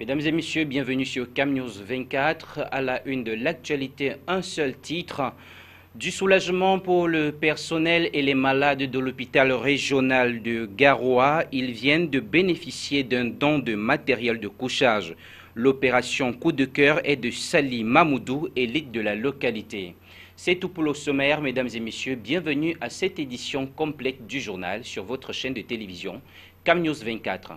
Mesdames et messieurs, bienvenue sur CamNews 24. À la une de l'actualité, un seul titre. Du soulagement pour le personnel et les malades de l'hôpital régional de Garoua. Ils viennent de bénéficier d'un don de matériel de couchage. L'opération Coup de cœur est de Sali Mamoudou, élite de la localité. C'est tout pour le sommaire, mesdames et messieurs. Bienvenue à cette édition complète du journal sur votre chaîne de télévision CamNews 24.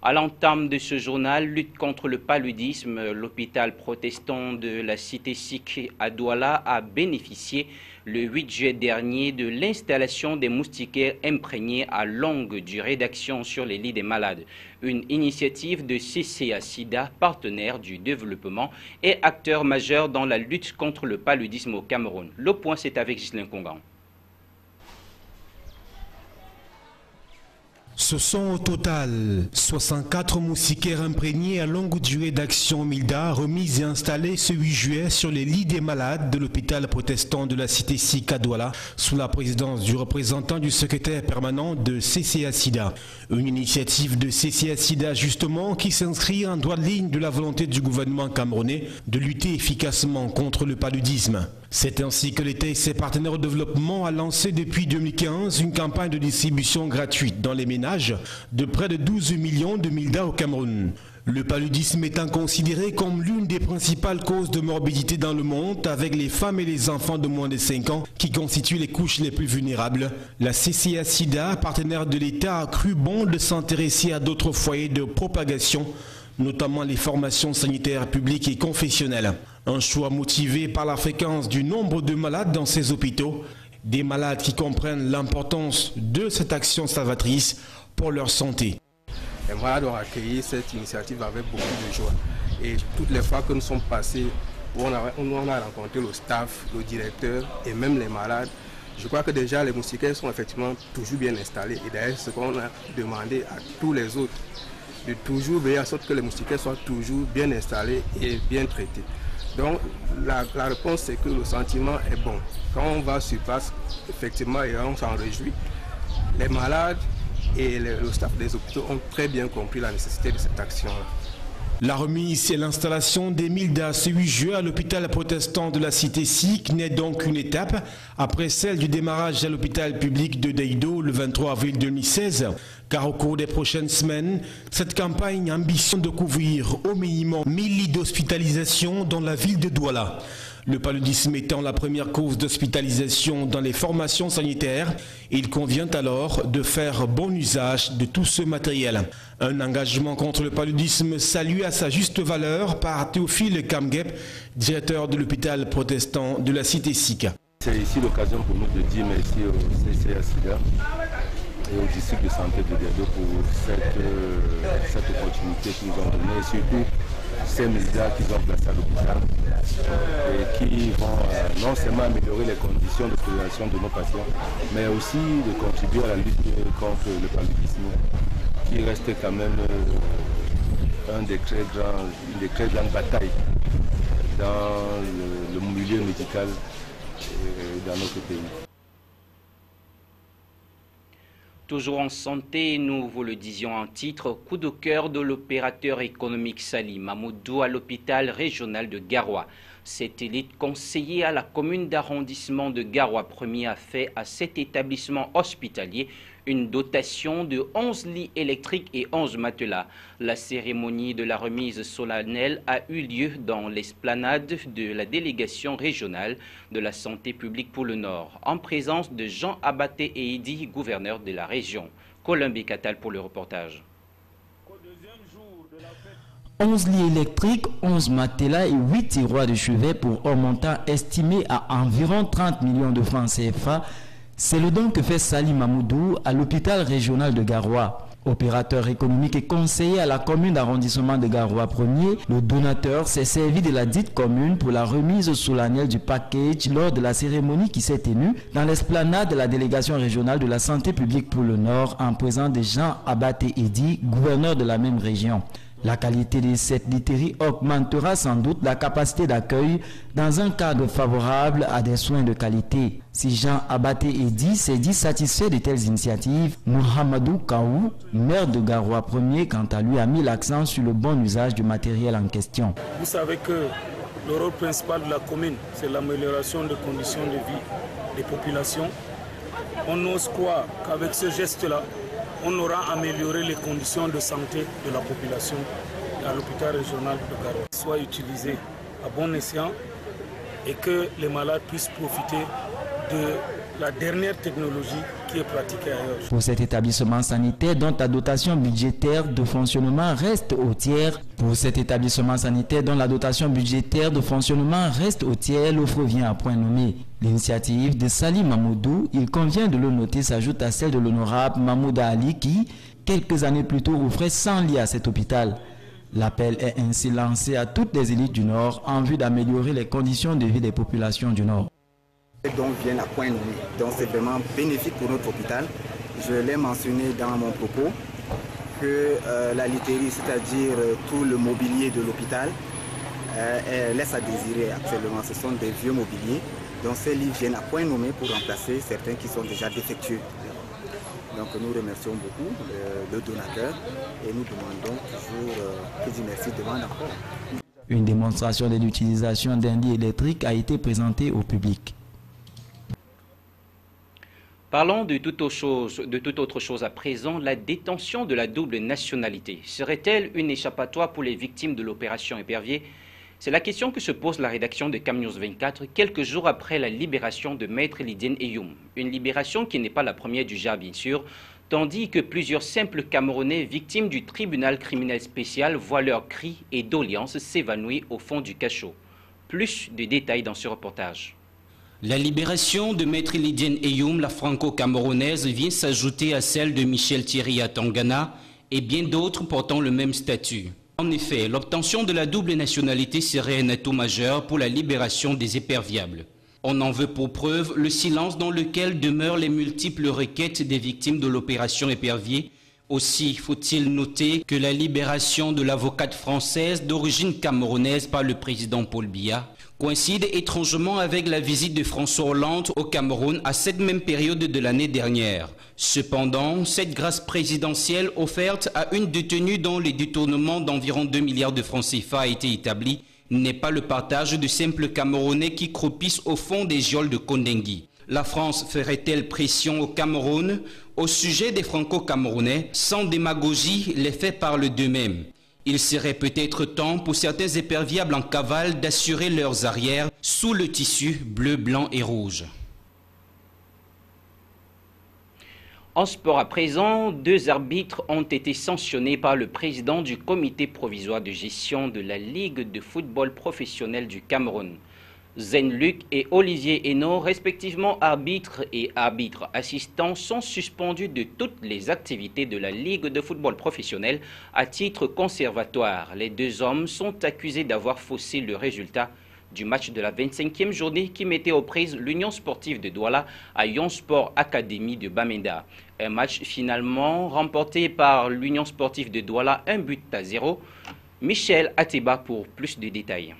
À l'entame de ce journal, lutte contre le paludisme, l'hôpital protestant de la cité sikh à Douala a bénéficié le 8 juillet dernier de l'installation des moustiquaires imprégnés à longue durée d'action sur les lits des malades. Une initiative de CCA-SIDA, partenaire du développement et acteur majeur dans la lutte contre le paludisme au Cameroun. Le point, c'est avec Ghislain Congan. Ce sont au total 64 moustiquaires imprégnés à longue durée d'action MILDA remis et installés ce 8 juillet sur les lits des malades de l'hôpital protestant de la cité sikh à Douala sous la présidence du représentant du secrétaire permanent de CCA-SIDA. Une initiative de CCA-SIDA justement qui s'inscrit en droite ligne de la volonté du gouvernement camerounais de lutter efficacement contre le paludisme. C'est ainsi que l'État et ses partenaires au développement a lancé depuis 2015 une campagne de distribution gratuite dans les ménages de près de 12 millions de MILDA au Cameroun. Le paludisme étant considéré comme l'une des principales causes de morbidité dans le monde avec les femmes et les enfants de moins de 5 ans qui constituent les couches les plus vulnérables, la CCA-SIDA, partenaire de l'État, a cru bon de s'intéresser à d'autres foyers de propagation, notamment les formations sanitaires publiques et confessionnelles. Un choix motivé par la fréquence du nombre de malades dans ces hôpitaux, des malades qui comprennent l'importance de cette action salvatrice pour leur santé. Les malades ont accueilli cette initiative avec beaucoup de joie. Et toutes les fois que nous sommes passés, où on a rencontré le staff, le directeur et même les malades, je crois que déjà les moustiquaires sont effectivement toujours bien installés. Et d'ailleurs, ce qu'on a demandé à tous les autres, de toujours veiller à sorte que les moustiquaires soient toujours bien installés et bien traités. Donc la réponse c'est que le sentiment est bon. Quand on va sur place, effectivement, et on s'en réjouit, les malades et le staff des hôpitaux ont très bien compris la nécessité de cette action-là. La remise et l'installation des MILDA ce 8 juillet à l'hôpital protestant de la cité sikh n'est donc une étape après celle du démarrage à l'hôpital public de Daido le 23 avril 2016. Car au cours des prochaines semaines, cette campagne ambitionne de couvrir au minimum 1000 lits d'hospitalisation dans la ville de Douala. Le paludisme étant la première cause d'hospitalisation dans les formations sanitaires, il convient alors de faire bon usage de tout ce matériel. Un engagement contre le paludisme salué à sa juste valeur par Théophile Kamgep, directeur de l'hôpital protestant de la cité sikh. C'est ici l'occasion pour nous de dire merci au CCA-SIDA et au district de santé de Daido pour cette opportunité qu'ils nous ont donnée et surtout ces médias qu'ils ont placés à l'hôpital et qui vont non seulement améliorer les conditions d'hospitalisation de nos patients, mais aussi de contribuer à la lutte contre le paludisme qui reste quand même une des très grandes batailles dans le milieu médical dans notre pays. Toujours en santé, nous vous le disions en titre, coup de cœur de l'opérateur économique Sali Mamoudou à l'hôpital régional de Garoua. Cette élite conseillée à la commune d'arrondissement de Garoua 1er a fait à cet établissement hospitalier une dotation de 11 lits électriques et 11 matelas. La cérémonie de la remise solennelle a eu lieu dans l'esplanade de la délégation régionale de la santé publique pour le Nord, en présence de Jean Abaté et Idi, gouverneur de la région. Colin Bécatal pour le reportage. 11 lits électriques, 11 matelas et 8 tiroirs de chevet pour un montant estimé à environ 30 millions de francs CFA. C'est le don que fait Sali Mamoudou à l'hôpital régional de Garoua. Opérateur économique et conseiller à la commune d'arrondissement de Garoua 1er, le donateur s'est servi de la dite commune pour la remise solennelle du package lors de la cérémonie qui s'est tenue dans l'esplanade de la délégation régionale de la santé publique pour le Nord en présence de Jean Abaté Edi, gouverneur de la même région. La qualité de cette literie augmentera sans doute la capacité d'accueil dans un cadre favorable à des soins de qualité. Si Jean Abaté Edi s'est dit satisfait de telles initiatives, Mohamedou Kaou, maire de Garoua 1er, quant à lui, a mis l'accent sur le bon usage du matériel en question. Vous savez que le rôle principal de la commune, c'est l'amélioration des conditions de vie des populations. On ose croire qu'avec ce geste-là, on aura amélioré les conditions de santé de la population à l'hôpital régional de Garoua. Soit utilisé à bon escient et que les malades puissent profiter de la dernière technologie qui est pratiquée ailleurs. Pour cet établissement sanitaire dont la dotation budgétaire de fonctionnement reste au tiers, l'offre vient à point nommé. L'initiative de Salim Mamoudou, il convient de le noter, s'ajoute à celle de l'honorable Mahmouda Ali qui, quelques années plus tôt, offrait 100 lits à cet hôpital. L'appel est ainsi lancé à toutes les élites du Nord en vue d'améliorer les conditions de vie des populations du Nord. Donc viennent à point nommé. Donc c'est vraiment bénéfique pour notre hôpital. Je l'ai mentionné dans mon propos que la literie, c'est-à-dire tout le mobilier de l'hôpital, laisse à désirer actuellement. Ce sont des vieux mobiliers. Donc ces lits viennent à point nommé pour remplacer certains qui sont déjà défectueux. Donc nous remercions beaucoup le donateur et nous demandons toujours qu'il dise merci demande encore. Une démonstration de l'utilisation d'un lit électrique a été présentée au public. Parlons de toute autre chose à présent, la détention de la double nationalité. Serait-elle une échappatoire pour les victimes de l'opération Épervier? C'est la question que se pose la rédaction de Cam News 24 quelques jours après la libération de Maître Lidien Eyoum. Une libération qui n'est pas la première du genre bien sûr, tandis que plusieurs simples Camerounais victimes du tribunal criminel spécial voient leurs cris et doléances s'évanouir au fond du cachot. Plus de détails dans ce reportage. La libération de Maître Lidien Eyoum, la franco-camerounaise, vient s'ajouter à celle de Michel Thierry Atangana et bien d'autres portant le même statut. En effet, l'obtention de la double nationalité serait un atout majeur pour la libération des éperviables. On en veut pour preuve le silence dans lequel demeurent les multiples requêtes des victimes de l'opération Épervier. Aussi faut-il noter que la libération de l'avocate française d'origine camerounaise par le président Paul Biya coïncide étrangement avec la visite de François Hollande au Cameroun à cette même période de l'année dernière. Cependant, cette grâce présidentielle offerte à une détenue dont les détournements d'environ 2 milliards de francs CFA a été établi n'est pas le partage de simples Camerounais qui croupissent au fond des geôles de Kondengui. La France ferait-elle pression au Cameroun au sujet des Franco-Camerounais? Sans démagogie, les faits parlent d'eux-mêmes. Il serait peut-être temps pour certains éperviables en cavale d'assurer leurs arrières sous le tissu bleu, blanc et rouge. En sport à présent, 2 arbitres ont été sanctionnés par le président du comité provisoire de gestion de la Ligue de football professionnel du Cameroun. Zen-Luc et Olivier Hénaud, respectivement arbitres et arbitres assistants, sont suspendus de toutes les activités de la Ligue de football professionnel à titre conservatoire. Les 2 hommes sont accusés d'avoir faussé le résultat du match de la 25e journée qui mettait aux prises l'Union sportive de Douala à Yon Sport Academy de Bamenda. Un match finalement remporté par l'Union sportive de Douala, 1-0. Michel Ateba pour plus de détails.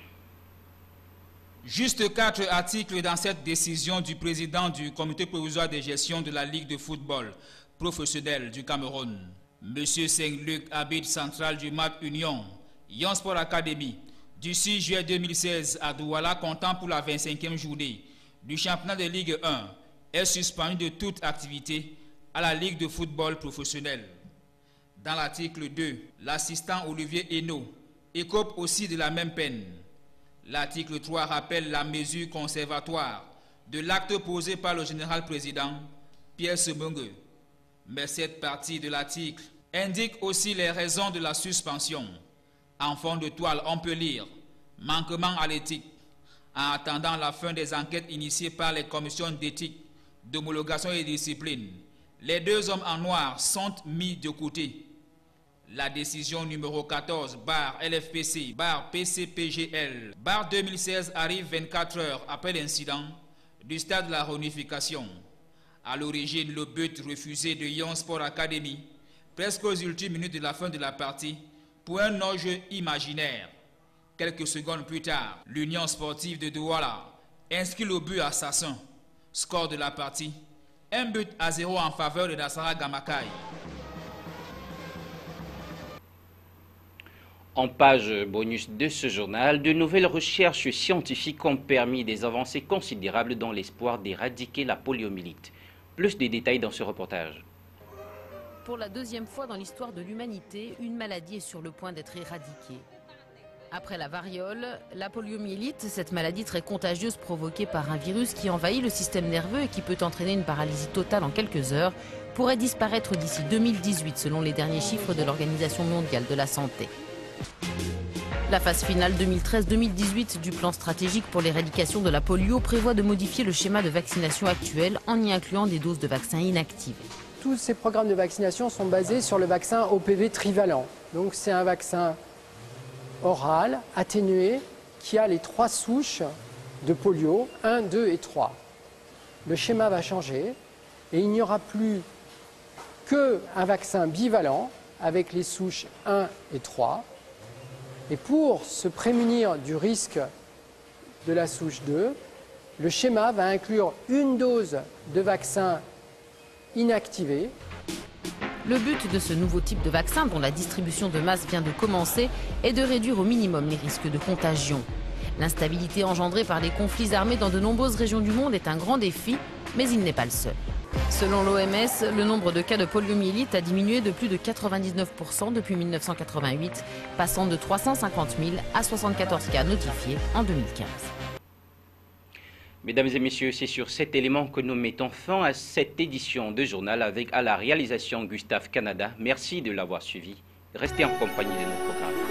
Juste 4 articles dans cette décision du président du comité provisoire de gestion de la Ligue de football professionnel du Cameroun. Monsieur Saint-Luc, arbitre central du match Union, Yon Sport Academy, du 6 juillet 2016 à Douala, comptant pour la 25e journée du championnat de Ligue 1, est suspendu de toute activité à la Ligue de football professionnel. Dans l'article 2, l'assistant Olivier Hénaud écope aussi de la même peine. L'article 3 rappelle la mesure conservatoire de l'acte posé par le général président Pierre Semongue. Mais cette partie de l'article indique aussi les raisons de la suspension. En fond de toile, on peut lire « Manquement à l'éthique » en attendant la fin des enquêtes initiées par les commissions d'éthique, d'homologation et de discipline. Les 2 hommes en noir sont mis de côté. La décision numéro 14, LFPC, PCPGL, 2016 arrive 24 heures après l'incident du stade de la réunification. À l'origine, le but refusé de Yon Sport Academy, presque aux ultimes minutes de la fin de la partie, pour un enjeu imaginaire. Quelques secondes plus tard, l'Union sportive de Douala inscrit le but assassin. Score de la partie, 1-0 en faveur de Nassara Gamakai. En page bonus de ce journal, de nouvelles recherches scientifiques ont permis des avancées considérables dans l'espoir d'éradiquer la poliomyélite. Plus de détails dans ce reportage. Pour la deuxième fois dans l'histoire de l'humanité, une maladie est sur le point d'être éradiquée. Après la variole, la poliomyélite, cette maladie très contagieuse provoquée par un virus qui envahit le système nerveux et qui peut entraîner une paralysie totale en quelques heures, pourrait disparaître d'ici 2018 selon les derniers chiffres de l'Organisation mondiale de la santé. La phase finale 2013-2018 du plan stratégique pour l'éradication de la polio prévoit de modifier le schéma de vaccination actuel en y incluant des doses de vaccins inactivées. Tous ces programmes de vaccination sont basés sur le vaccin OPV trivalent. Donc c'est un vaccin oral, atténué, qui a les 3 souches de polio, 1, 2 et 3. Le schéma va changer et il n'y aura plus qu'un vaccin bivalent avec les souches 1 et 3. Et pour se prémunir du risque de la souche 2, le schéma va inclure une dose de vaccin inactivé. Le but de ce nouveau type de vaccin, dont la distribution de masse vient de commencer, est de réduire au minimum les risques de contagion. L'instabilité engendrée par les conflits armés dans de nombreuses régions du monde est un grand défi, mais il n'est pas le seul. Selon l'OMS, le nombre de cas de poliomyélite a diminué de plus de 99% depuis 1988, passant de 350 000 à 74 cas notifiés en 2015. Mesdames et messieurs, c'est sur cet élément que nous mettons fin à cette édition de journal avec à la réalisation Gustave Canada. Merci de l'avoir suivi. Restez en compagnie de nos programmes.